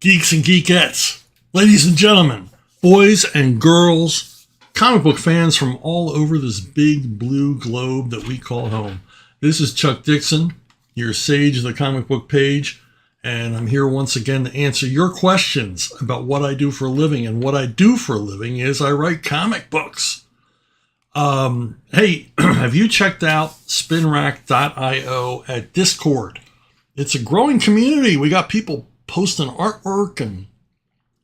Geeks and geekettes, ladies and gentlemen, boys and girls, comic book fans from all over this big blue globe that we call home. This is Chuck Dixon, your sage of the comic book page, and I'm here once again to answer your questions about what I do for a living. And what I do for a living is I write comic books. Hey, have you checked out spinrack.io at Discord? It's a growing community. We got people posting artwork and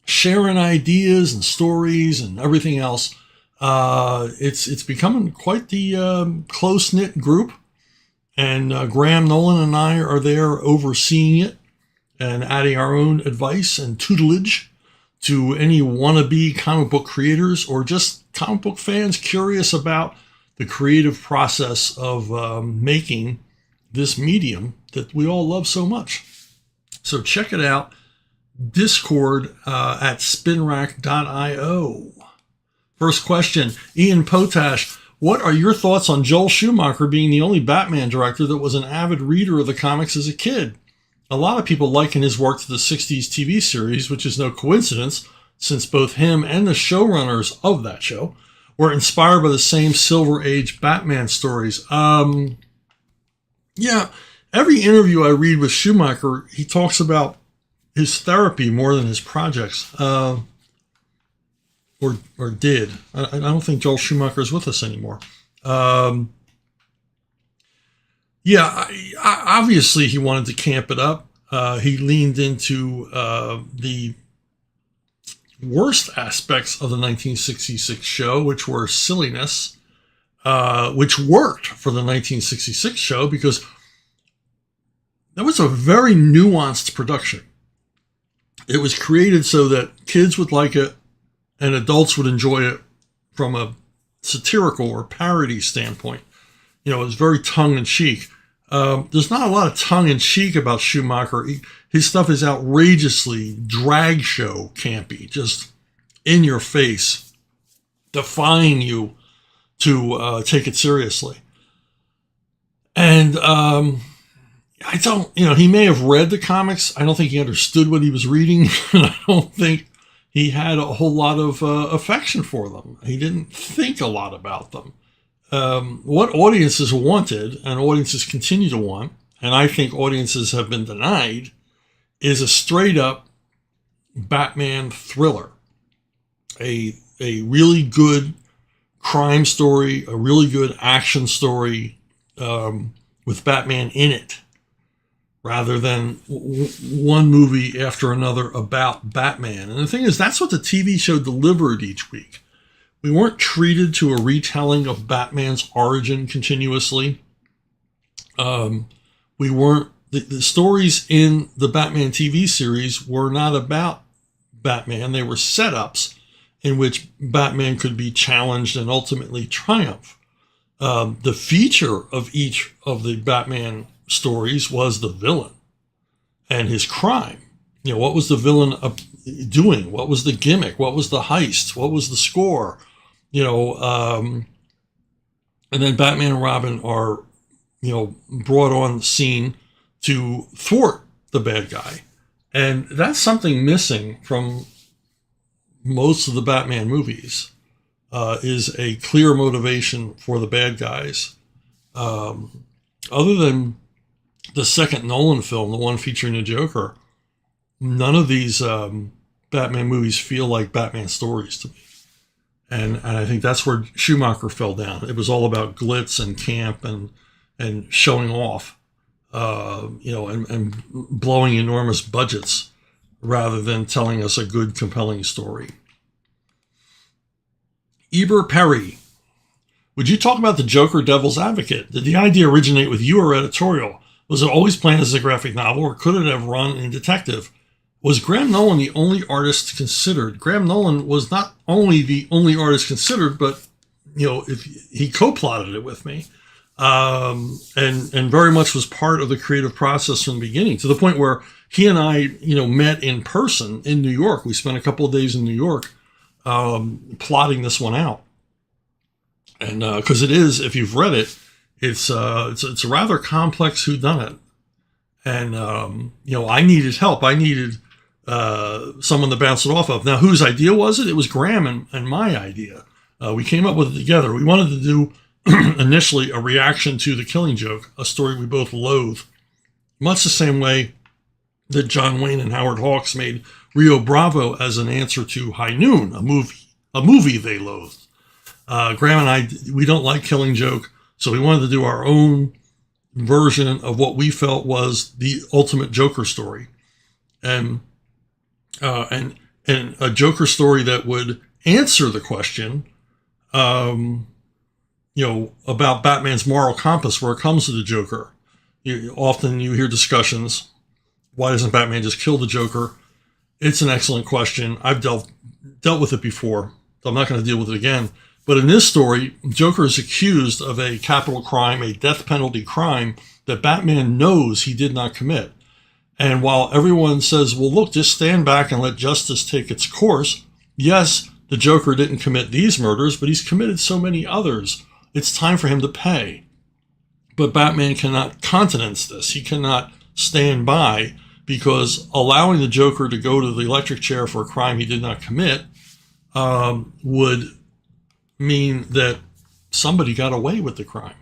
sharing ideas and stories and everything else. It's becoming quite the close-knit group. And Graham Nolan and I are there overseeing it and adding our own advice and tutelage to any wannabe comic book creators or just comic book fans curious about the creative process of making this medium that we all love so much. So check it out, Discord at spinrack.io. First question, Ian Potash. What are your thoughts on Joel Schumacher being the only Batman director that was an avid reader of the comics as a kid? A lot of people liken his work to the 60s TV series, which is no coincidence, since both him and the showrunners of that show were inspired by the same Silver Age Batman stories. Yeah, every interview I read with Schumacher, he talks about his therapy more than his projects, or did. I don't think Joel Schumacher is with us anymore. Yeah, obviously he wanted to camp it up. He leaned into the worst aspects of the 1966 show, which were silliness, which worked for the 1966 show because that was a very nuanced production. It was created so that kids would like it and adults would enjoy it from a satirical or parody standpoint. You know, it was very tongue-in-cheek. There's not a lot of tongue-in-cheek about Schumacher. His stuff is outrageously drag show campy, just in your face, defying you to take it seriously. And I don't, he may have read the comics. I don't think he understood what he was reading. And I don't think he had a whole lot of affection for them. He didn't think a lot about them. What audiences wanted, and audiences continue to want, and I think audiences have been denied, is a straight-up Batman thriller. A really good crime story, a really good action story with Batman in it, rather than one movie after another about Batman. And the thing is, that's what the TV show delivered each week. We weren't treated to a retelling of Batman's origin continuously. We weren't, the stories in the Batman TV series were not about Batman. They were setups in which Batman could be challenged and ultimately triumph. The feature of each of the Batman stories was the villain and his crime. What was the villain doing? What was the gimmick? What was the heist? What was the score? And then Batman and Robin are, brought on the scene to thwart the bad guy. And that's something missing from most of the Batman movies, is a clear motivation for the bad guys. Other than the second Nolan film, the one featuring the Joker, none of these Batman movies feel like Batman stories to me. And I think that's where Schumacher fell down. It was all about glitz and camp and showing off, and blowing enormous budgets rather than telling us a good, compelling story. Eber Perry. Would you talk about the Joker Devil's Advocate? Did the idea originate with you or editorial? Was it always planned as a graphic novel, or could it have run in detective? Was Graham Nolan the only artist considered? Graham Nolan was not only the only artist considered, but, if he co-plotted it with me, and very much was part of the creative process from the beginning, to the point where he and I, met in person in New York. We spent a couple of days in New York plotting this one out. And because it is, if you've read it, it's a rather complex whodunit. And, I needed help. I needed someone to bounce it off of. Now, whose idea was it? It was Graham and my idea. We came up with it together. We wanted to do initially a reaction to The Killing Joke, a story we both loathe, much the same way that John Wayne and Howard Hawks made Rio Bravo as an answer to High Noon, a movie they loathed. Graham and I, we don't like Killing Joke, so we wanted to do our own version of what we felt was the ultimate Joker story, and a Joker story that would answer the question, about Batman's moral compass where it comes to the Joker. Often you hear discussions, why doesn't Batman just kill the Joker? It's an excellent question. I've dealt with it before, so I'm not going to deal with it again. But in this story, Joker is accused of a capital crime, a death penalty crime that Batman knows he did not commit. And while everyone says, well, look, just stand back and let justice take its course. Yes, the Joker didn't commit these murders, but he's committed so many others. It's time for him to pay. But Batman cannot countenance this. He cannot stand by, because allowing the Joker to go to the electric chair for a crime he did not commit would mean that somebody got away with the crime.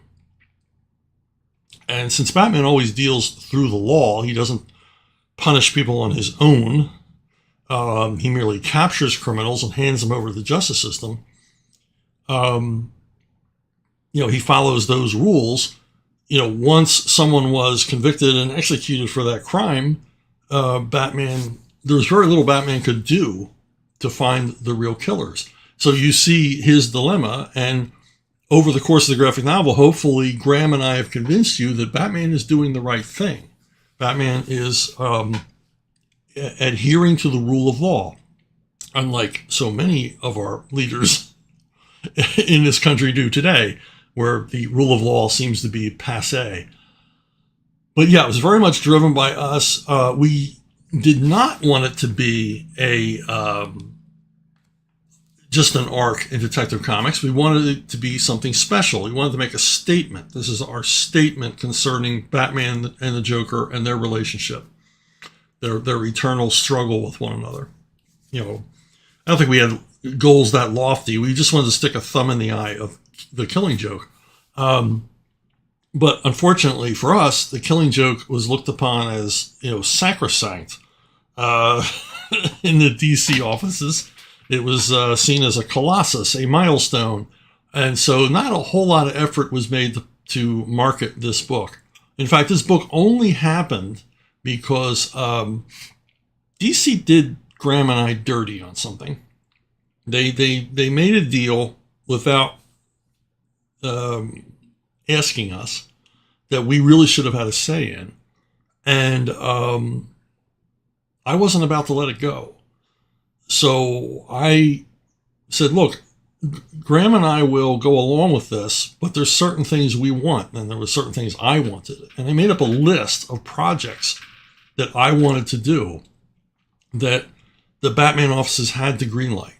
And since Batman always deals through the law, he doesn't punish people on his own. He merely captures criminals and hands them over to the justice system. He follows those rules. Once someone was convicted and executed for that crime, Batman, there was very little Batman could do to find the real killers. So you see his dilemma, and over the course of the graphic novel, hopefully Graham and I have convinced you that Batman is doing the right thing. Batman is adhering to the rule of law, unlike so many of our leaders in this country do today, where the rule of law seems to be passé. But yeah, it was very much driven by us. We did not want it to be just an arc in Detective Comics. We wanted it to be something special. We wanted to make a statement. This is our statement concerning Batman and the Joker and their relationship, their eternal struggle with one another. I don't think we had goals that lofty. We just wanted to stick a thumb in the eye of The Killing Joke. But unfortunately for us, The Killing Joke was looked upon as, sacrosanct in the DC offices. It was seen as a colossus, a milestone. And so not a whole lot of effort was made to market this book. In fact, this book only happened because DC did Graham and I dirty on something. They made a deal without asking us that we really should have had a say in. And I wasn't about to let it go. So I said, look, Graham and I will go along with this, but there's certain things we want, and there were certain things I wanted. And I made up a list of projects that I wanted to do that the Batman offices had to greenlight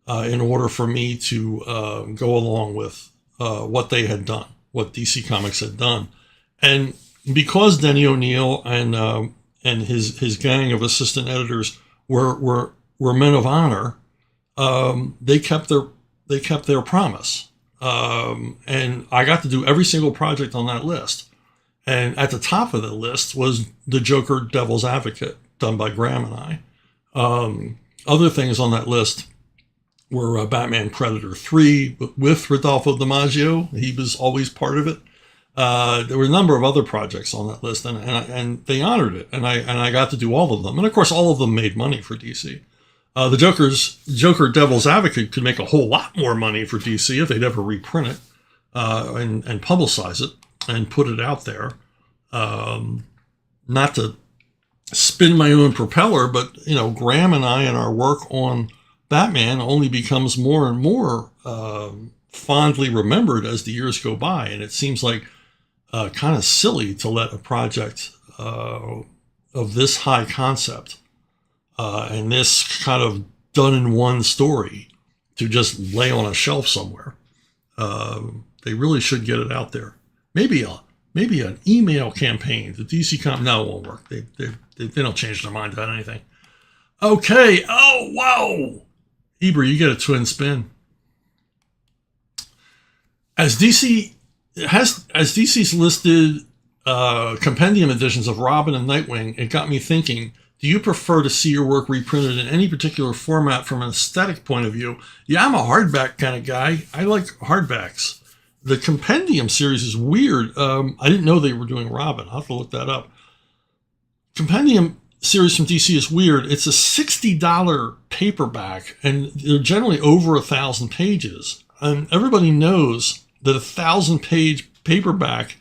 in order for me to go along with what they had done, what DC Comics had done. And because Denny O'Neil and his gang of assistant editors were men of honor, they kept their promise. And I got to do every single project on that list. And at the top of the list was the Joker Devil's Advocate, done by Graham and I. Other things on that list were Batman Predator 3 with Rodolfo DiMaggio. He was always part of it. There were a number of other projects on that list, and they honored it. And I got to do all of them. And of course, all of them made money for DC. The Joker Devil's Advocate could make a whole lot more money for DC if they'd ever reprint it and publicize it and put it out there. Not to spin my own propeller, but Graham and I and our work on Batman only becomes more and more fondly remembered as the years go by, and it seems like kind of silly to let a project of this high concept and this kind of done in one story to just lay on a shelf somewhere. They really should get it out there. Maybe an email campaign to DC Comics. No, it won't work. They don't change their mind about anything. Okay. Oh, wow. Eber, you get a twin spin. As DC's listed compendium editions of Robin and Nightwing, it got me thinking, do you prefer to see your work reprinted in any particular format from an aesthetic point of view? Yeah, I'm a hardback kind of guy. I like hardbacks. The compendium series is weird. I didn't know they were doing Robin. I'll have to look that up. Compendium series from DC is weird. It's a $60 paperback, and they're generally over 1,000 pages. And everybody knows that 1,000-page paperback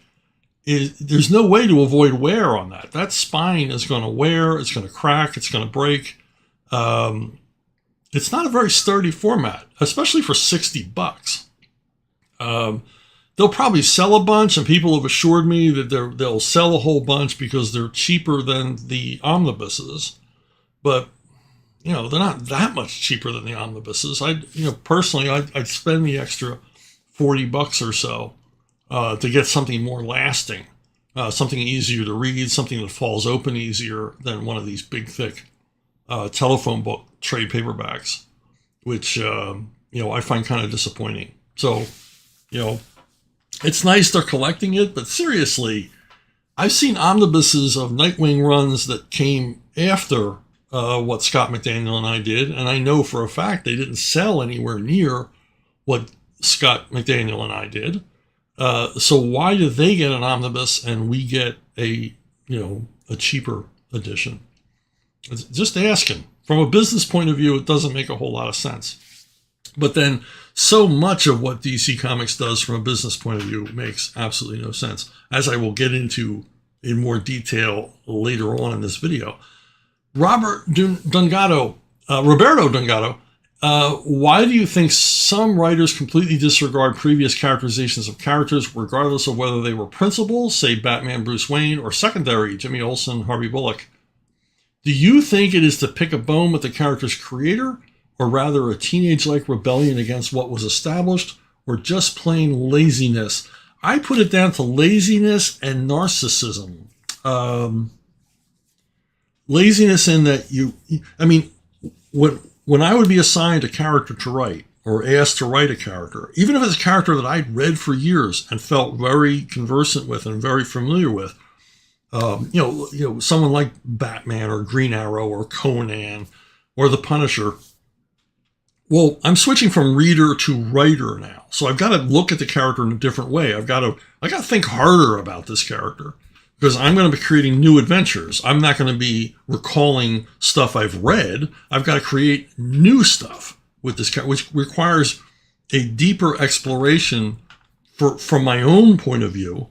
there's no way to avoid wear on that. That spine is going to wear, it's going to crack, it's going to break. It's not a very sturdy format, especially for $60. They'll probably sell a bunch, and people have assured me that they'll sell a whole bunch because they're cheaper than the omnibuses. But they're not that much cheaper than the omnibuses. Personally, I'd spend the extra $40 or so to get something more lasting, something easier to read, something that falls open easier than one of these big, thick telephone book trade paperbacks, which I find kind of disappointing. So, it's nice they're collecting it, but seriously, I've seen omnibuses of Nightwing runs that came after what Scott McDaniel and I did, and I know for a fact they didn't sell anywhere near what Scott McDaniel and I did. So why did they get an omnibus and we get a cheaper edition? Just asking. From a business point of view, it doesn't make a whole lot of sense. But then so much of what DC Comics does from a business point of view makes absolutely no sense, as I will get into in more detail later on in this video. Roberto Dungato, why do you think some writers completely disregard previous characterizations of characters, regardless of whether they were principal, say Batman Bruce Wayne, or secondary Jimmy Olsen, Harvey Bullock? Do you think it is to pick a bone with the character's creator, or rather a teenage-like rebellion against what was established, or just plain laziness? I put it down to laziness and narcissism. Laziness in that when I would be assigned a character to write, or asked to write a character, even if it's a character that I'd read for years and felt very conversant with and very familiar with, someone like Batman or Green Arrow or Conan or the Punisher. Well, I'm switching from reader to writer now, so I've got to look at the character in a different way. I got to think harder about this character, because I'm going to be creating new adventures. I'm not going to be recalling stuff I've read. I've got to create new stuff with this character, which requires a deeper exploration from my own point of view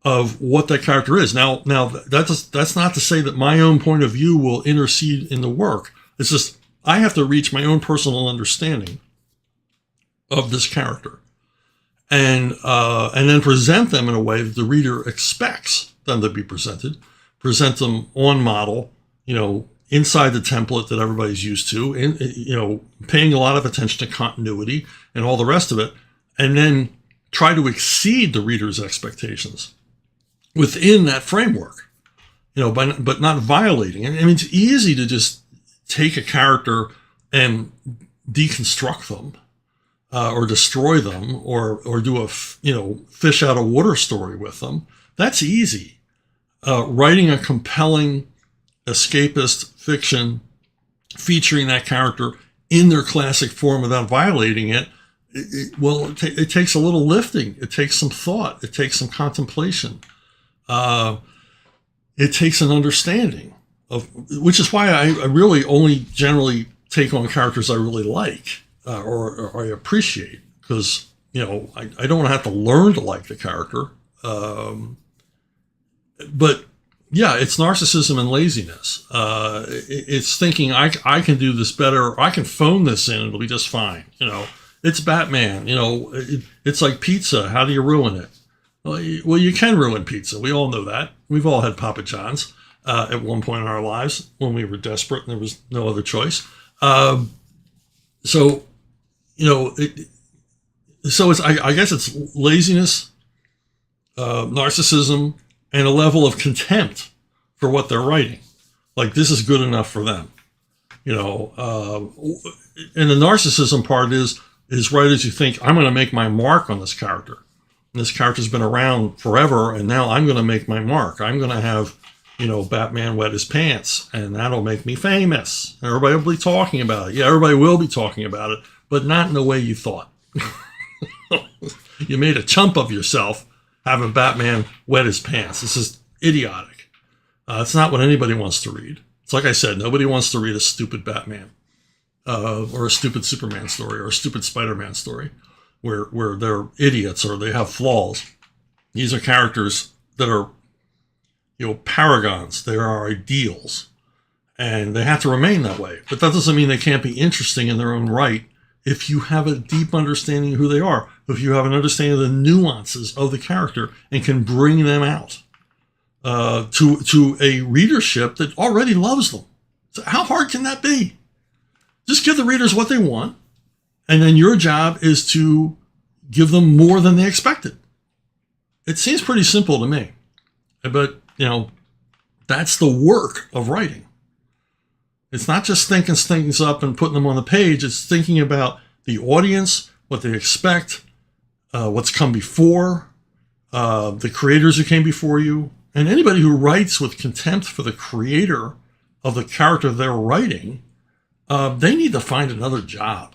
of what that character is. Now that's not to say that my own point of view will intercede in the work. It's just I have to reach my own personal understanding of this character, and then present them in a way that the reader expects them to be presented. Present them on model, inside the template that everybody's used to, and paying a lot of attention to continuity and all the rest of it, and then try to exceed the reader's expectations within that framework, but not violating it. I mean, it's easy to just take a character and deconstruct them, or destroy them, or do a fish out of water story with them. That's easy. Writing a compelling escapist fiction featuring that character in their classic form without violating it, it takes a little lifting. It takes some thought. It takes some contemplation. It takes an understanding of, which is why I really only generally take on characters I really like, or I appreciate, because I don't have to learn to like the character. But yeah, it's narcissism and laziness. It's thinking I can do this better. I can phone this in. It'll be just fine. It's Batman. It's like pizza. How do you ruin it? Well, you can ruin pizza. We all know that. We've all had Papa John's at one point in our lives when we were desperate and there was no other choice. So it's I guess it's laziness, narcissism, and a level of contempt for what they're writing. Like, this is good enough for them. And the narcissism part is writers who think, I'm going to make my mark on this character. And this character's been around forever, and now I'm going to make my mark. I'm going to have, Batman wet his pants, and that'll make me famous. Everybody will be talking about it. Yeah, everybody will be talking about it, but not in the way you thought. You made a chump of yourself having Batman wet his pants. This is idiotic. It's not what anybody wants to read. It's like I said, nobody wants to read a stupid Batman or a stupid Superman story or a stupid Spider-Man story where they're idiots or they have flaws. These are characters that are, paragons. They are ideals. And they have to remain that way. But that doesn't mean they can't be interesting in their own right if you have a deep understanding of who they are, if you have an understanding of the nuances of the character and can bring them out to a readership that already loves them. So how hard can that be? Just give the readers what they want, and then your job is to give them more than they expected. It seems pretty simple to me, but, that's the work of writing. It's not just thinking things up and putting them on the page. It's thinking about the audience, what they expect, what's come before, the creators who came before you, and anybody who writes with contempt for the creator of the character they're writing, they need to find another job.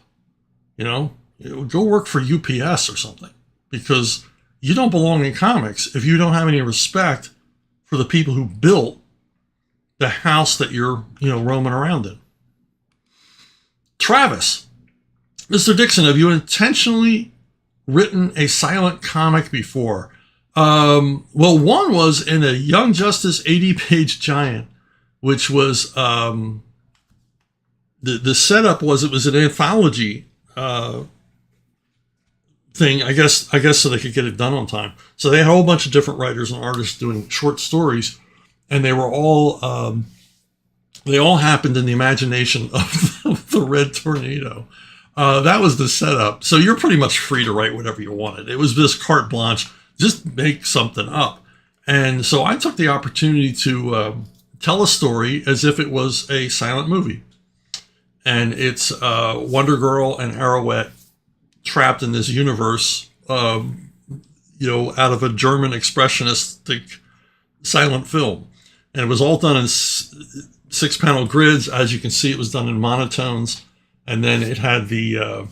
Go work for UPS or something, because you don't belong in comics if you don't have any respect for the people who built the house that you're, roaming around in. Travis, Mr. Dixon, have you intentionally written a silent comic before? Well, one was in a Young Justice 80-page giant, which was the setup was it was an anthology thing, I guess, so they could get it done on time. So they had a whole bunch of different writers and artists doing short stories. And they were all, they all happened in the imagination of the Red Tornado. That was the setup. So you're pretty much free to write whatever you wanted. It was this carte blanche, just make something up. And so I took the opportunity to tell a story as if it was a silent movie. And it's Wonder Girl and Arrowette trapped in this universe, out of a German expressionistic silent film. And it was all done in 6-panel grids. As you can see, it was done in monotones. And then it had the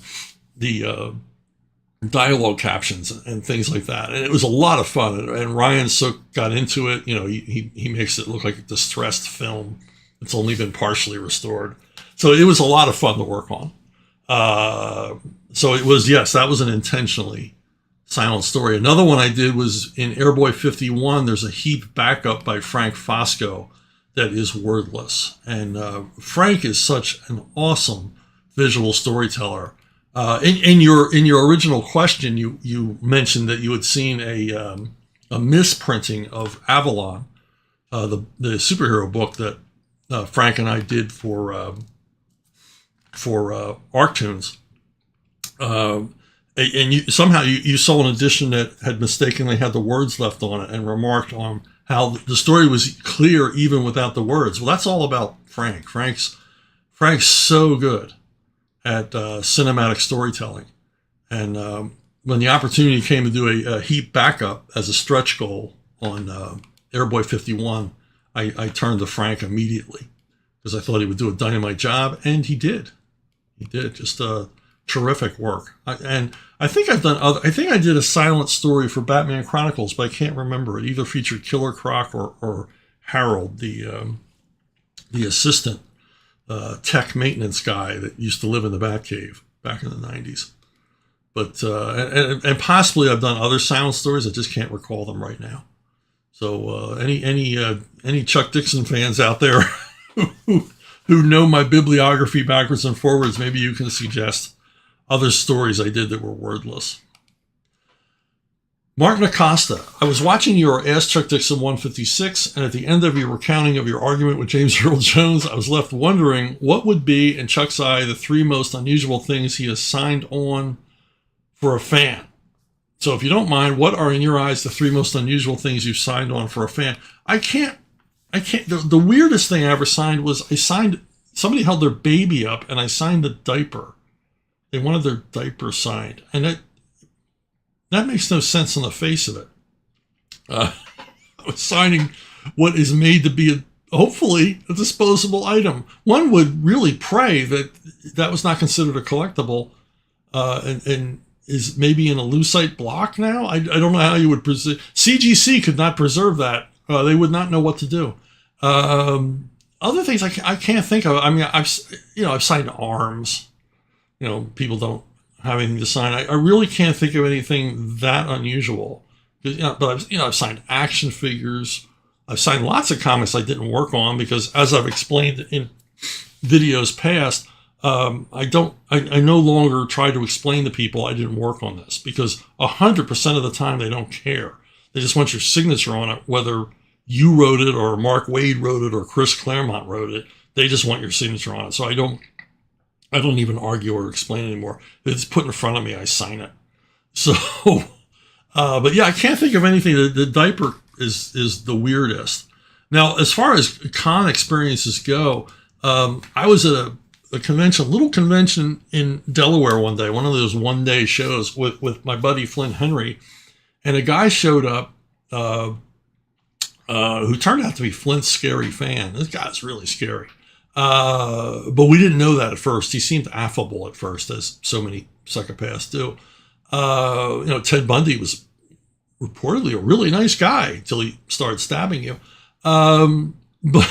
dialogue captions and things like that. And it was a lot of fun. And Ryan Sook got into it. He makes it look like a distressed film. It's only been partially restored. So it was a lot of fun to work on. So it was, yes, that was an intentionally silent story. Another one I did was in Airboy 51. There's a heap backup by Frank Fosco that is wordless. And Frank is such an awesome visual storyteller. In your original question, you mentioned that you had seen a misprinting of Avalon, the superhero book that Frank and I did for Arctoons. And somehow you saw an edition that had mistakenly had the words left on it and remarked on how the story was clear even without the words. Well, that's all about Frank. Frank's so good at cinematic storytelling. And when the opportunity came to do a heap backup as a stretch goal on Airboy 51, I turned to Frank immediately because I thought he would do a dynamite job, and he did. He did. Just terrific work. And I think I think I did a silent story for Batman Chronicles, but I can't remember. It either featured Killer Croc or Harold, the assistant tech maintenance guy that used to live in the Batcave back in the 90s. But and possibly I've done other silent stories. I just can't recall them right now. So any Chuck Dixon fans out there who know my bibliography backwards and forwards, maybe you can suggest other stories I did that were wordless. Martin Acosta, I was watching your Ask Chuck Dixon 156, and at the end of your recounting of your argument with James Earl Jones, I was left wondering what would be, in Chuck's eye, the 3 most unusual things he has signed on for a fan. So if you don't mind, what are in your eyes the 3 most unusual things you've signed on for a fan? I can't. The weirdest thing I ever signed was I signed somebody held their baby up and I signed the diaper. They wanted their diaper signed. And that makes no sense on the face of it. I was signing what is made to be hopefully a disposable item. One would really pray that that was not considered a collectible and is maybe in a lucite block now. I don't know how you would preserve. CGC could not preserve that. They would not know what to do. Other things I can't think of. I mean, I've signed arms. People don't have anything to sign. I really can't think of anything that unusual. But I've signed action figures. I've signed lots of comics I didn't work on because, as I've explained in videos past, I no longer try to explain to people I didn't work on this because 100% of the time they don't care. They just want your signature on it, whether you wrote it or Mark Waid wrote it or Chris Claremont wrote it. They just want your signature on it. So I don't even argue or explain anymore. If it's put in front of me, I sign it. So, but yeah, I can't think of anything. The diaper is the weirdest. Now, as far as con experiences go, I was at a little convention in Delaware one day, one of those one-day shows with my buddy Flint Henry, and a guy showed up who turned out to be Flint's scary fan. This guy's really scary. But we didn't know that at first. He seemed affable at first, as so many psychopaths do. Ted Bundy was reportedly a really nice guy until he started stabbing you. But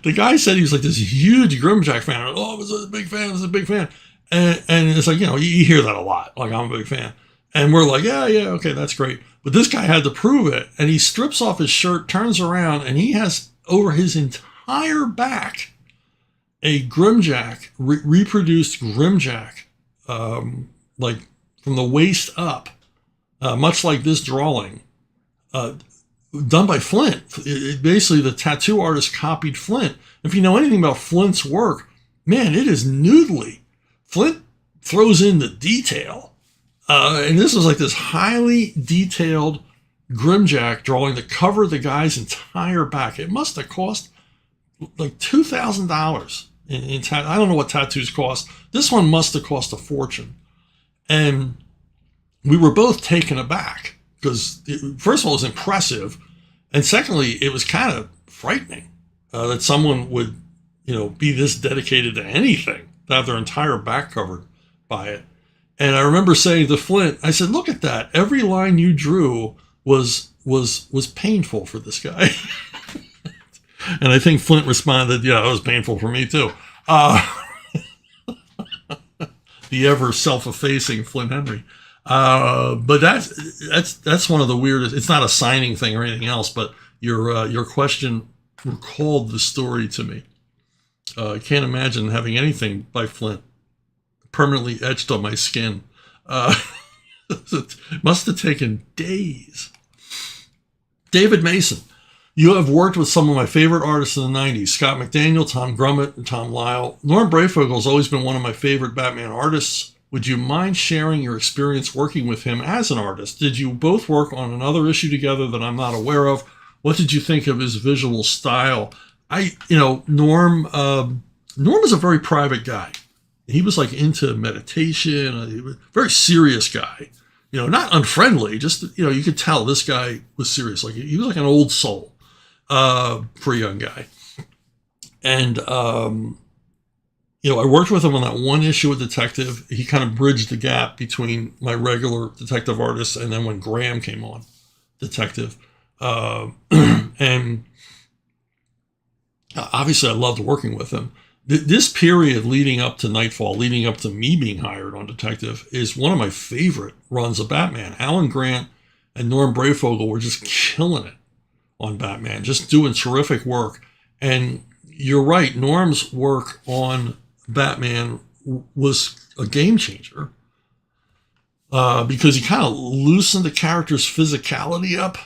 the guy said he was like this huge Grimjack fan. Oh, I was a big fan. And it's like, you hear that a lot. Like, I'm a big fan. And we're like, yeah, okay, that's great. But this guy had to prove it. And he strips off his shirt, turns around, and he has over his entire back a Grimjack, reproduced Grimjack, like from the waist up, much like this drawing, done by Flint. Basically, the tattoo artist copied Flint. If you know anything about Flint's work, man, it is noodly. Flint throws in the detail. And this was like this highly detailed Grimjack drawing that covered the guy's entire back. It must have cost like $2,000 in I don't know what tattoos cost. This one must have cost a fortune. And we were both taken aback because, first of all, it was impressive. And secondly, it was kind of frightening that someone would, be this dedicated to anything, to have their entire back covered by it. And I remember saying to Flint, I said, look at that. Every line you drew was painful for this guy. And I think Flint responded, yeah, it was painful for me too. The ever self-effacing Flint Henry. But that's one of the weirdest. It's not a signing thing or anything else, but your question recalled the story to me. I can't imagine having anything by Flint permanently etched on my skin. It must have taken days. David Mason. You have worked with some of my favorite artists in the 90s, Scott McDaniel, Tom Grummett, and Tom Lyle. Norm Breyfogle has always been one of my favorite Batman artists. Would you mind sharing your experience working with him as an artist? Did you both work on another issue together that I'm not aware of? What did you think of his visual style? Norm is a very private guy. He was like into meditation, he was a very serious guy. Not unfriendly, just, you could tell this guy was serious. Like he was like an old soul. For a young guy. And, I worked with him on that one issue with Detective. He kind of bridged the gap between my regular detective artist and then when Graham came on Detective. And obviously I loved working with him. This period leading up to Nightfall, leading up to me being hired on Detective, is one of my favorite runs of Batman. Alan Grant and Norm Breyfogle were just killing it on Batman, just doing terrific work. And you're right, Norm's work on Batman was a game changer because he kind of loosened the character's physicality up.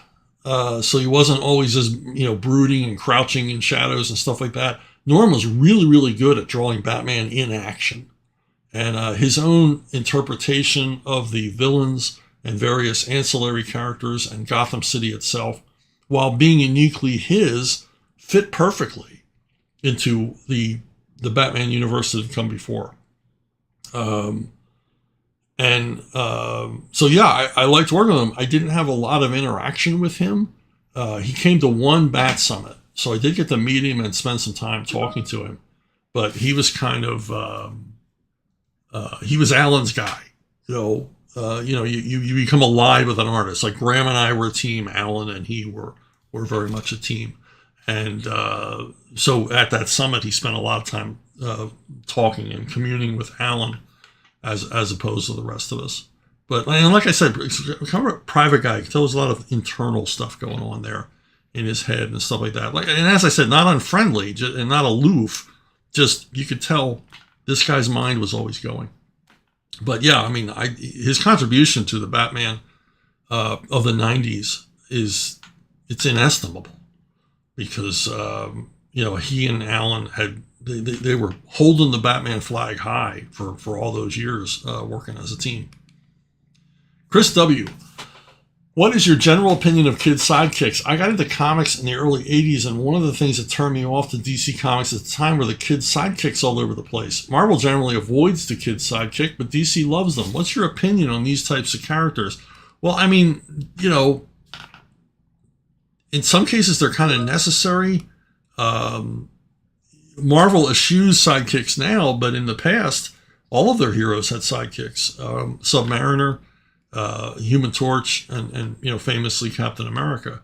So he wasn't always as, brooding and crouching in shadows and stuff like that. Norm was really, really good at drawing Batman in action. And his own interpretation of the villains and various ancillary characters and Gotham City itself, while being uniquely his, fit perfectly into the Batman universe that had come before. So yeah, I liked working with him. I didn't have a lot of interaction with him. He came to one Bat Summit, so I did get to meet him and spend some time talking to him. But he was kind of he was Alan's guy. You become alive with an artist. Like Graham and I were a team. Alan and he were very much a team. And so at that summit, he spent a lot of time talking and communing with Alan as opposed to the rest of us. But like I said, kind of a private guy. You can tell there's a lot of internal stuff going on there in his head and stuff like that. And as I said, not unfriendly and not aloof. Just you could tell this guy's mind was always going. But yeah, I mean, his contribution to the Batman of the '90s it's inestimable, because he and Alan they were holding the Batman flag high for all those years working as a team. Chris W. What is your general opinion of kid sidekicks? I got into comics in the early 80s, and one of the things that turned me off to DC Comics at the time were the kid sidekicks all over the place. Marvel generally avoids the kid sidekick, but DC loves them. What's your opinion on these types of characters? Well, I mean, in some cases they're kind of necessary. Marvel eschews sidekicks now, but in the past, all of their heroes had sidekicks. Submariner, Human Torch, and famously Captain America.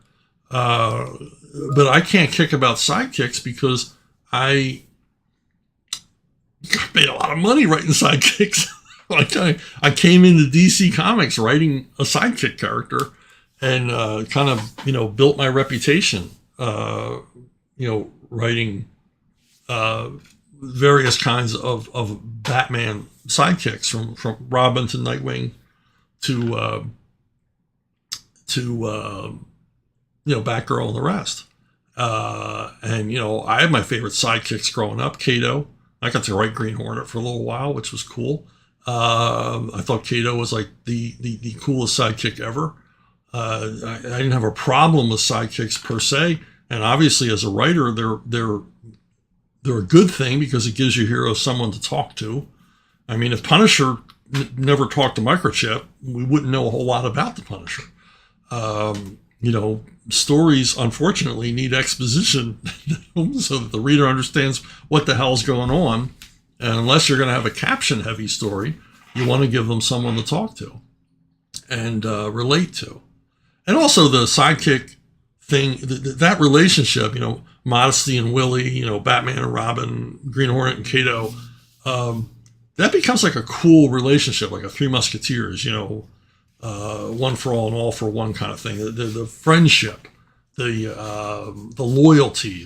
But I can't kick about sidekicks because I made a lot of money writing sidekicks. I came into DC Comics writing a sidekick character, and kind of built my reputation. Writing various kinds of Batman sidekicks from Robin to Nightwing to Batgirl and the rest. I had my favorite sidekicks growing up. Kato. I got to write Green Hornet for a little while, which was cool. I thought Kato was like the coolest sidekick ever. I didn't have a problem with sidekicks per se, and obviously as a writer, they're a good thing because it gives your hero someone to talk to. I mean, if Punisher never talked to Microchip, we wouldn't know a whole lot about the Punisher. Stories, unfortunately, need exposition so that the reader understands what the hell's going on. And unless you're going to have a caption-heavy story, you want to give them someone to talk to and relate to. And also the sidekick thing, that relationship, Modesty and Willie, Batman and Robin, Green Hornet and Kato, that becomes like a cool relationship, like a Three Musketeers, one for all and all for one kind of thing. The friendship, the loyalty,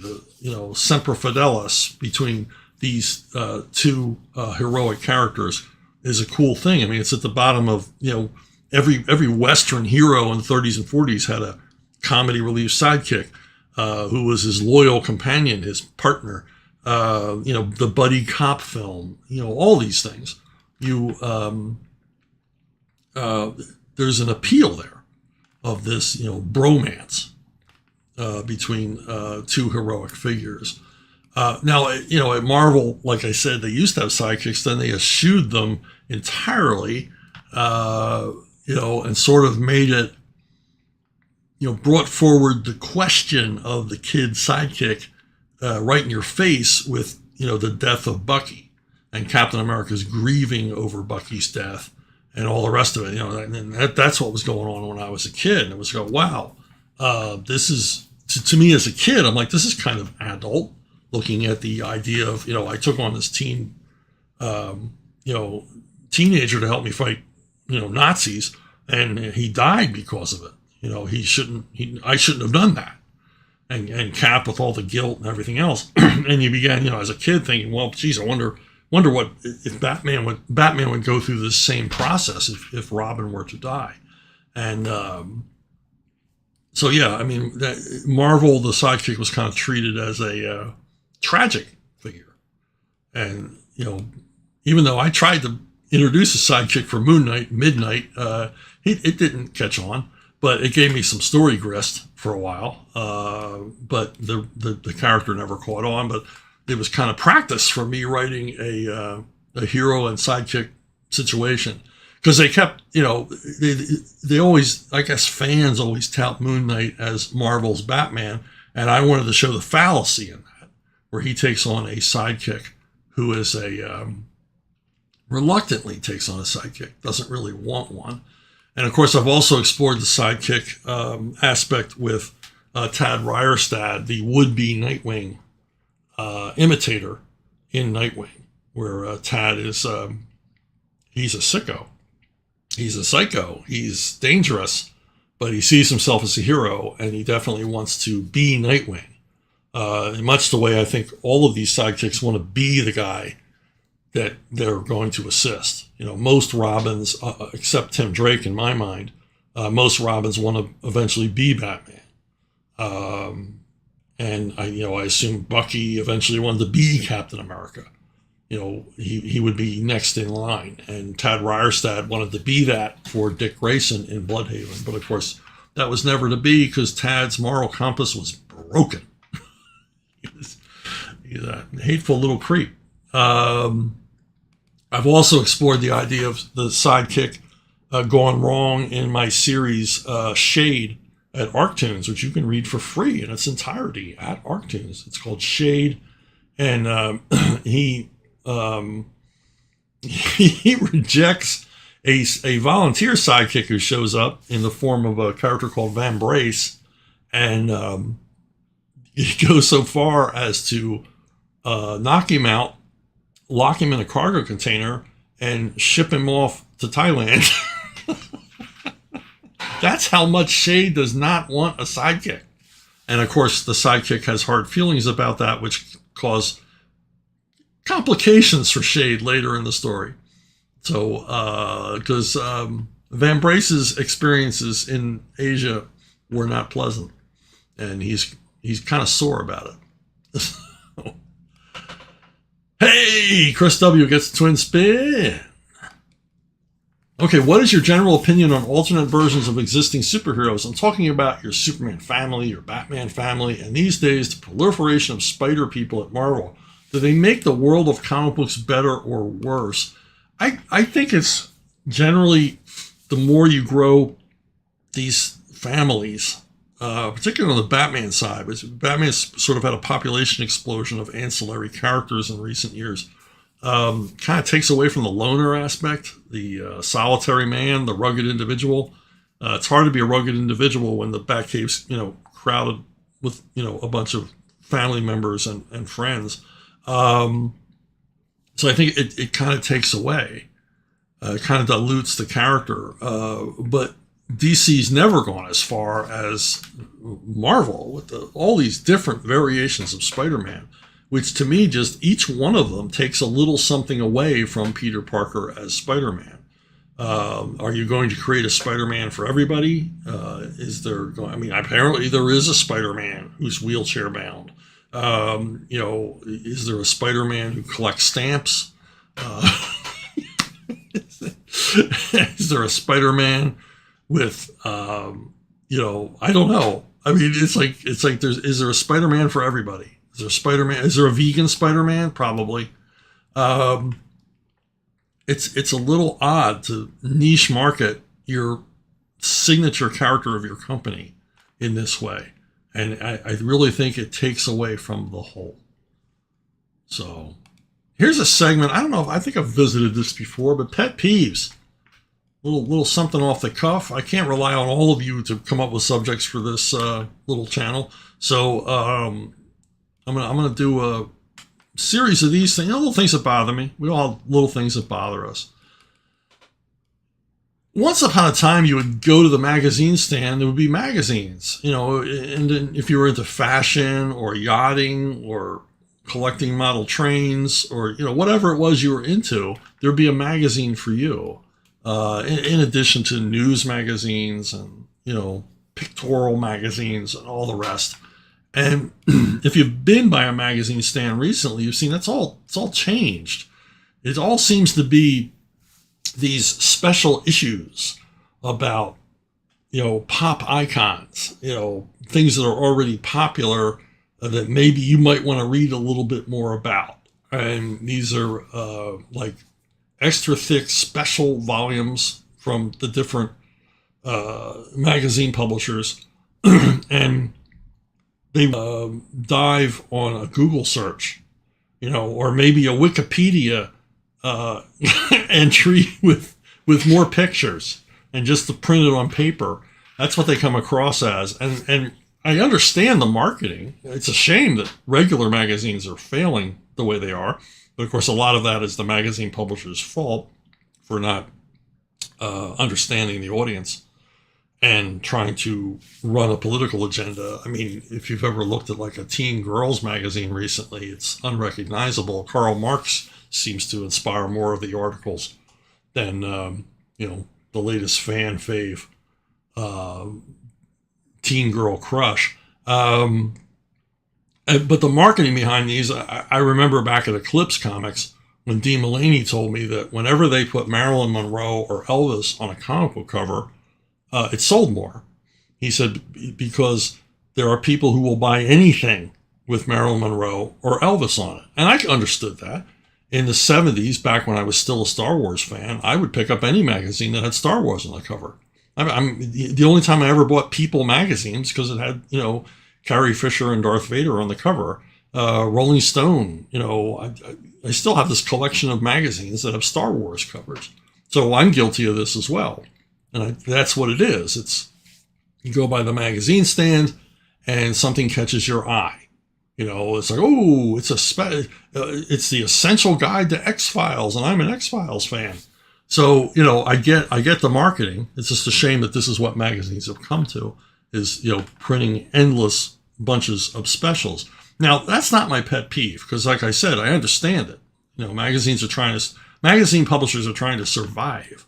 Semper Fidelis between these two heroic characters is a cool thing. I mean, it's at the bottom of, every Western hero in the 30s and 40s had a comedy relief sidekick who was his loyal companion, his partner. The buddy cop film, all these things. There's an appeal there of this, bromance between two heroic figures. Now, at Marvel, like I said, they used to have sidekicks, then they eschewed them entirely, and sort of made it, brought forward the question of the kid sidekick right in your face with, the death of Bucky, and Captain America's grieving over Bucky's death and all the rest of it. And that's what was going on when I was a kid. And it was wow, this is, to me as a kid, I'm like, this is kind of adult, looking at the idea of, I took on this teenager to help me fight, Nazis, and he died because of it. I shouldn't have done that. And Cap with all the guilt and everything else. And you began, as a kid thinking, well, geez, I wonder what if Batman would go through this same process if Robin were to die. And so yeah, I mean, Marvel, the sidekick was kind of treated as a tragic figure. And even though I tried to introduce a sidekick for Moon Knight, Midnight, it didn't catch on. But it gave me some story grist for a while. But the character never caught on. But it was kind of practice for me writing a hero and sidekick situation. Because they kept, they always, I guess fans always tout Moon Knight as Marvel's Batman. And I wanted to show the fallacy in that, where he takes on a sidekick who is reluctantly takes on a sidekick, doesn't really want one. And of course, I've also explored the sidekick aspect with Tad Ryerstad, the would-be Nightwing imitator in Nightwing, where Tad is, he's a sicko. He's a psycho. He's dangerous, but he sees himself as a hero, and he definitely wants to be Nightwing. Much the way I think all of these sidekicks want to be the guy that they're going to assist. Most Robins, except Tim Drake in my mind, most Robins want to eventually be Batman. And I assume Bucky eventually wanted to be Captain America. He would be next in line. And Tad Ryerstad wanted to be that for Dick Grayson in Bloodhaven. But of course, that was never to be because Tad's moral compass was broken. He's a hateful little creep. I've also explored the idea of the sidekick gone wrong in my series Shade at Arctoons, which you can read for free in its entirety at Arctoons. It's called Shade. And he rejects a volunteer sidekick who shows up in the form of a character called Van Brace, and he goes so far as to knock him out, lock him in a cargo container, and ship him off to Thailand. That's how much Shade does not want a sidekick. And of course, the sidekick has hard feelings about that, which cause complications for Shade later in the story. So, because Van Brace's experiences in Asia were not pleasant, and he's kind of sore about it. Hey, Chris W. gets a twin spin. Okay, what is your general opinion on alternate versions of existing superheroes? I'm talking about your Superman family, your Batman family, and these days the proliferation of spider people at Marvel. Do they make the world of comic books better or worse? I think it's generally, the more you grow these families, particularly on the Batman side, but Batman's sort of had a population explosion of ancillary characters in recent years. Kind of takes away from the loner aspect, the solitary man, the rugged individual. It's hard to be a rugged individual when the Batcave's, crowded with, a bunch of family members and friends. So I think it kind of takes away, kind of dilutes the character. But DC's never gone as far as Marvel with all these different variations of Spider-Man, which to me, just each one of them takes a little something away from Peter Parker as Spider-Man. Are you going to create a Spider-Man for everybody? Apparently there is a Spider-Man who's wheelchair bound. Is there a Spider-Man who collects stamps? Is there a Spider-Man with, I don't know. I mean, it's like is there a Spider-Man for everybody? Is there a Spider-Man? Is there a vegan Spider-Man? Probably. It's a little odd to niche market your signature character of your company in this way. And I really think it takes away from the whole. So here's a segment. I don't know if I think I've visited this before, but pet peeves. Little something off the cuff. I can't rely on all of you to come up with subjects for this little channel. So I'm gonna do a series of these things, little things that bother me. We all have little things that bother us. Once upon a time, you would go to the magazine stand, there would be magazines, and then if you were into fashion or yachting or collecting model trains or, whatever it was you were into, there'd be a magazine for you, in addition to news magazines and, pictorial magazines and all the rest. And if you've been by a magazine stand recently, you've seen it's all changed. It all seems to be these special issues about, pop icons, things that are already popular, that maybe you might want to read a little bit more about. And these are like extra thick special volumes from the different magazine publishers. And they dive on a Google search, or maybe a Wikipedia entry with more pictures and just to print it on paper. That's what they come across as. And I understand the marketing. It's a shame that regular magazines are failing the way they are. But of course, a lot of that is the magazine publisher's fault for not understanding the audience and trying to run a political agenda. I mean, if you've ever looked at like a teen girls magazine recently, it's unrecognizable. Karl Marx seems to inspire more of the articles than, the latest fan fave teen girl crush. But the marketing behind these, I remember back at Eclipse Comics when Dean Mulaney told me that whenever they put Marilyn Monroe or Elvis on a comic book cover, it sold more. He said, because there are people who will buy anything with Marilyn Monroe or Elvis on it. And I understood that. In the 70s, back when I was still a Star Wars fan, I would pick up any magazine that had Star Wars on the cover. The only time I ever bought People magazines because it had, Carrie Fisher and Darth Vader on the cover. Rolling Stone, I still have this collection of magazines that have Star Wars covers. So I'm guilty of this as well. And that's what it is. It's, you go by the magazine stand and something catches your eye. It's like, oh, it's it's the essential guide to X-Files, and I'm an X-Files fan. So, I get the marketing. It's just a shame that this is what magazines have come to, is, printing endless bunches of specials. Now, that's not my pet peeve, because like I said, I understand it. Magazine publishers are trying to survive.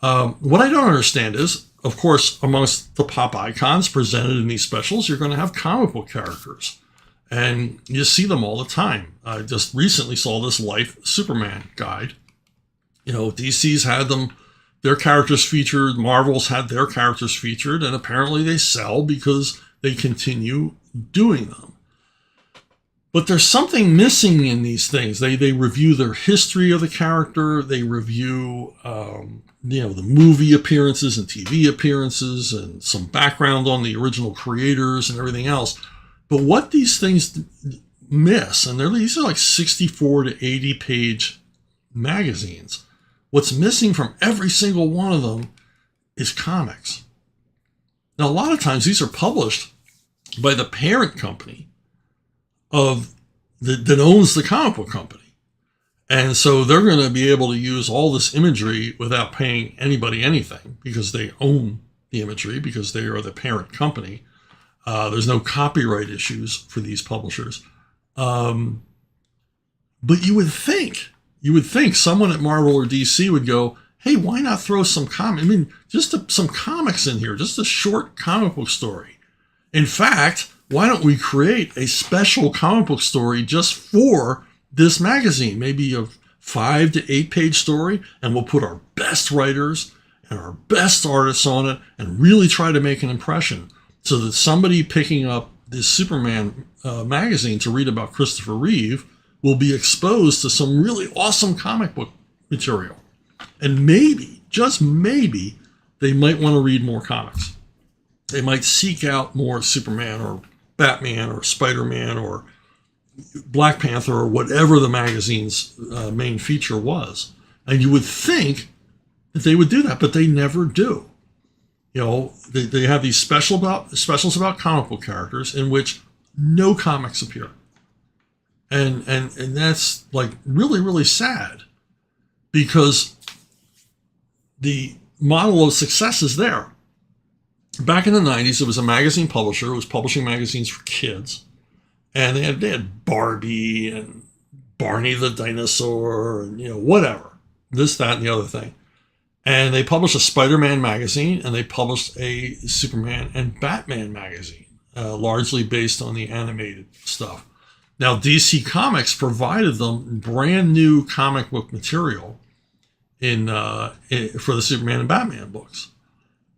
What I don't understand is, of course, amongst the pop icons presented in these specials, you're going to have comic book characters. And you see them all the time. I just recently saw this Life Superman guide. DC's had their characters featured, Marvel's had their characters featured, and apparently they sell because they continue doing them. But there's something missing in these things. They review their history of the character. They review, the movie appearances and TV appearances and some background on the original creators and everything else. But what these things miss, and these are like 64 to 80 page magazines. What's missing from every single one of them is comics. Now, a lot of times these are published by the parent company that owns the comic book company. And so they're going to be able to use all this imagery without paying anybody anything because they own the imagery, because they are the parent company. There's no copyright issues for these publishers. But you would think someone at Marvel or DC would go, hey, why not throw some some comics in here, just a short comic book story. In fact, why don't we create a special comic book story just for this magazine, maybe a 5 to 8 page story, and we'll put our best writers and our best artists on it and really try to make an impression so that somebody picking up this Superman magazine to read about Christopher Reeve will be exposed to some really awesome comic book material. And maybe, just maybe, they might want to read more comics. They might seek out more Superman or Batman or Spider-Man or Black Panther or whatever the magazine's main feature was. And you would think that they would do that, but they never do. They have these specials about comic book characters in which no comics appear. And that's like really, really sad because the model of success is there. Back in the 90s, it was a magazine publisher. It was publishing magazines for kids. And they had Barbie and Barney the Dinosaur and, whatever. This, that, and the other thing. And they published a Spider-Man magazine and they published a Superman and Batman magazine, largely based on the animated stuff. Now, DC Comics provided them brand new comic book material for the Superman and Batman books.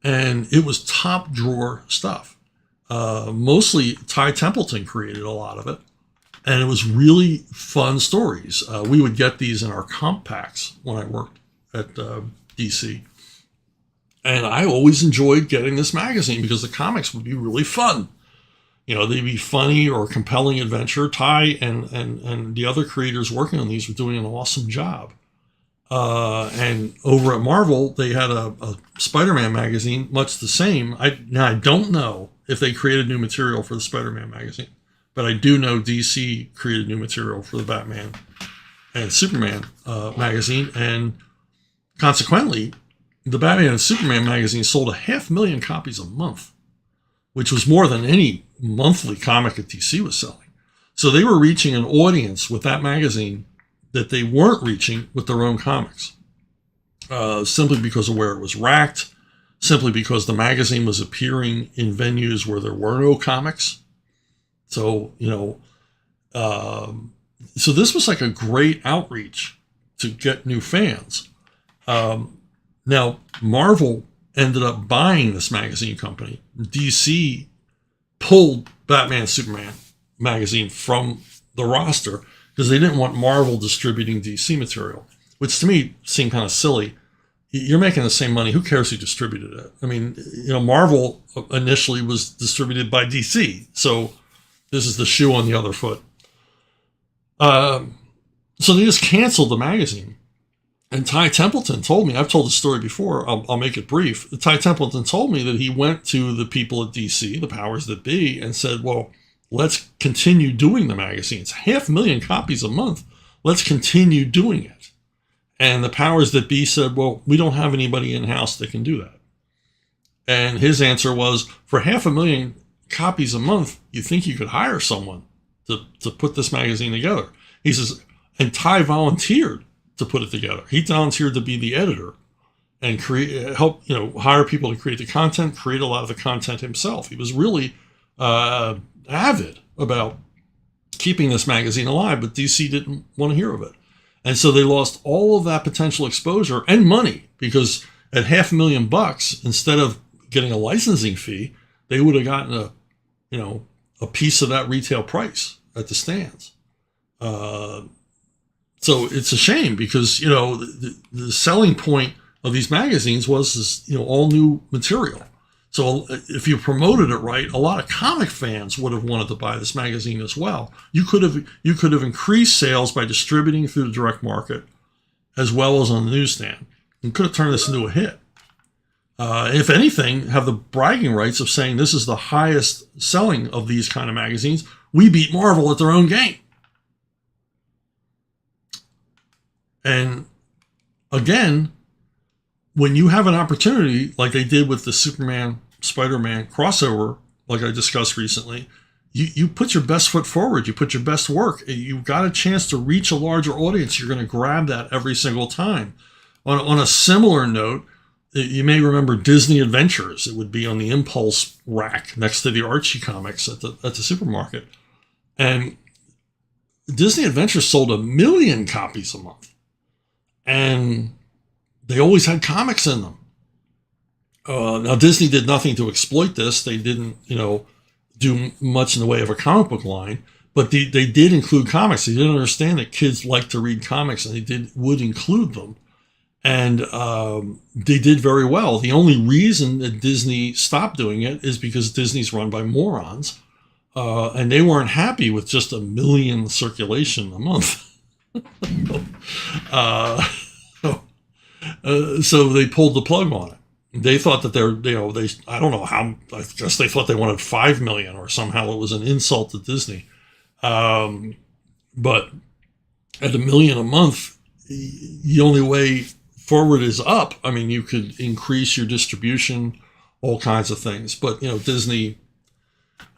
And it was top drawer stuff. Mostly Ty Templeton created a lot of it. And it was really fun stories. We would get these in our comp packs when I worked at DC. And I always enjoyed getting this magazine because the comics would be really fun. You know, they'd be funny or compelling adventure. Ty and the other creators working on these were doing an awesome job. And over at Marvel, they had a Spider-Man magazine, much the same. Now, I don't know if they created new material for the Spider-Man magazine, but I do know DC created new material for the Batman and Superman magazine. And consequently, the Batman and Superman magazine sold 500,000 copies a month, which was more than any monthly comic at DC was selling. So they were reaching an audience with that magazine that they weren't reaching with their own comics, simply because of where it was racked, simply because the magazine was appearing in venues where there were no comics. So, so this was like a great outreach to get new fans. Now, Marvel ended up buying this magazine company. DC pulled Batman Superman magazine from the roster because they didn't want Marvel distributing DC material, which to me seemed kind of silly. You're making the same money. Who cares who distributed it? I mean, Marvel initially was distributed by DC. So this is the shoe on the other foot. So they just canceled the magazine. And Ty Templeton told me, I've told the story before, I'll make it brief. Ty Templeton told me that he went to the people at DC, the powers that be, and said, well, let's continue doing the magazines. 500,000 copies a month. Let's continue doing it. And the powers that be said, well, we don't have anybody in-house that can do that. And his answer was, for 500,000 copies a month, you think you could hire someone to put this magazine together? He says, and Ty volunteered to put it together. He volunteered to be the editor and help hire people to create the content, create a lot of the content himself. He was really avid about keeping this magazine alive, but DC didn't want to hear of it. And so they lost all of that potential exposure and money, because at $500,000, instead of getting a licensing fee, they would have gotten a piece of that retail price at the stands. So it's a shame, because, the selling point of these magazines was all new material. So if you promoted it right, a lot of comic fans would have wanted to buy this magazine as well. You could have increased sales by distributing through the direct market as well as on the newsstand, and could have turned this into a hit. If anything, have the bragging rights of saying this is the highest selling of these kind of magazines. We beat Marvel at their own game. And again, when you have an opportunity like they did with the Superman Spider-Man crossover, like I discussed recently, you put your best foot forward, you put your best work, you got a chance to reach a larger audience, you're going to grab that every single time. On a similar note, you may remember Disney Adventures. It would be on the Impulse rack next to the Archie comics at the supermarket. And Disney Adventures sold 1 million copies a month. And they always had comics in them. Now, Disney did nothing to exploit this. They didn't, do much in the way of a comic book line, but they did include comics. They didn't understand that kids like to read comics, and they would include them. And they did very well. The only reason that Disney stopped doing it is because Disney's run by morons, and they weren't happy with just 1 million circulation a month. So they pulled the plug on it. They thought that I don't know how, I guess they thought they wanted 5 million, or somehow it was an insult to Disney. But at 1 million a month, the only way forward is up. I mean, you could increase your distribution, all kinds of things. But, Disney,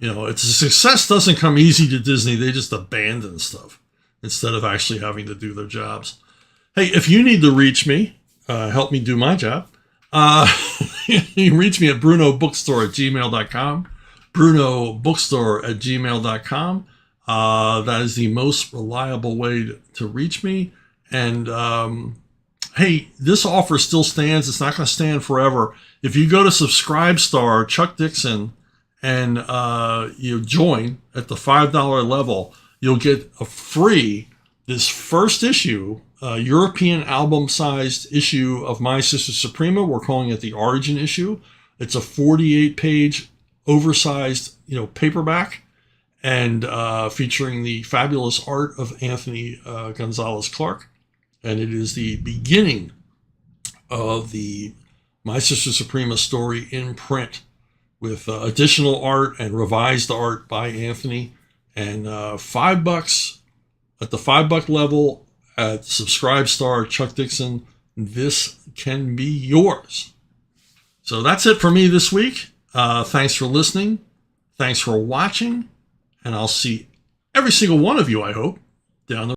it's a success doesn't come easy to Disney. They just abandon stuff instead of actually having to do their jobs. Hey, if you need to reach me, help me do my job, you can reach me at brunobookstore@gmail.com, brunobookstore@gmail.com. That is the most reliable way to reach me. And hey, this offer still stands. It's not going to stand forever. If you go to Subscribestar, Chuck Dixon, and you join at the $5 level, you'll get a free this first issue, European album-sized issue of My Sister Suprema. We're calling it the Origin issue. It's a 48-page, oversized, paperback, and featuring the fabulous art of Anthony Gonzalez Clark. And it is the beginning of the My Sister Suprema story in print, with additional art and revised art by Anthony. And $5 at the $5 level at Subscribe Chuck Dixon. This can be yours. So that's it for me this week. Thanks for listening. Thanks for watching. And I'll see every single one of you, I hope, down the